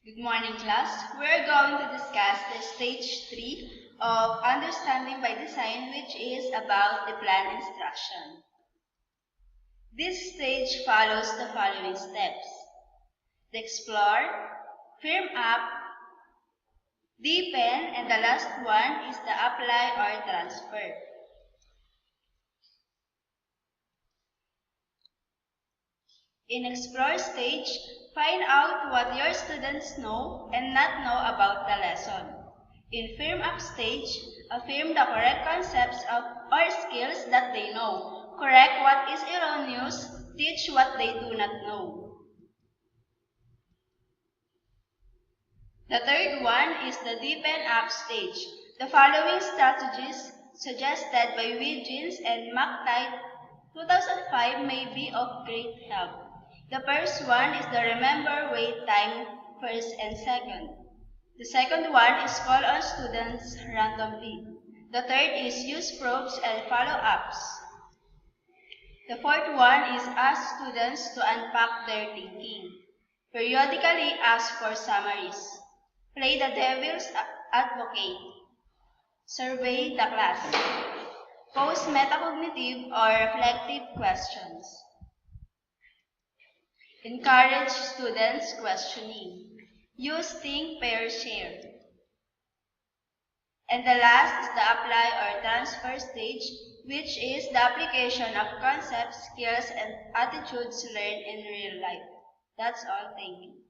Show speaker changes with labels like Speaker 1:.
Speaker 1: Good morning, class. We're going to discuss the stage 3 of Understanding by Design, which is about the plan instruction. This stage follows the following steps: the explore, firm up, deepen, and the last one is the apply or transfer. In explore stage, find out what your students know and not know about the lesson. In firm up stage, affirm the correct concepts or skills that they know. Correct what is erroneous, teach what they do not know. The third one is the deepen up stage. The following strategies suggested by Wiggins and McTighe 2005 may be of great help. The first one is the remember wait time first and second. The second one is call on students randomly. The third is use probes and follow-ups. The fourth one is ask students to unpack their thinking. Periodically ask for summaries. Play the devil's advocate. Survey the class. Pose metacognitive or reflective questions. Encourage students questioning. Use think, pair, share. And the last is the apply or transfer stage, which is the application of concepts, skills, and attitudes learned in real life. That's all. Thank you.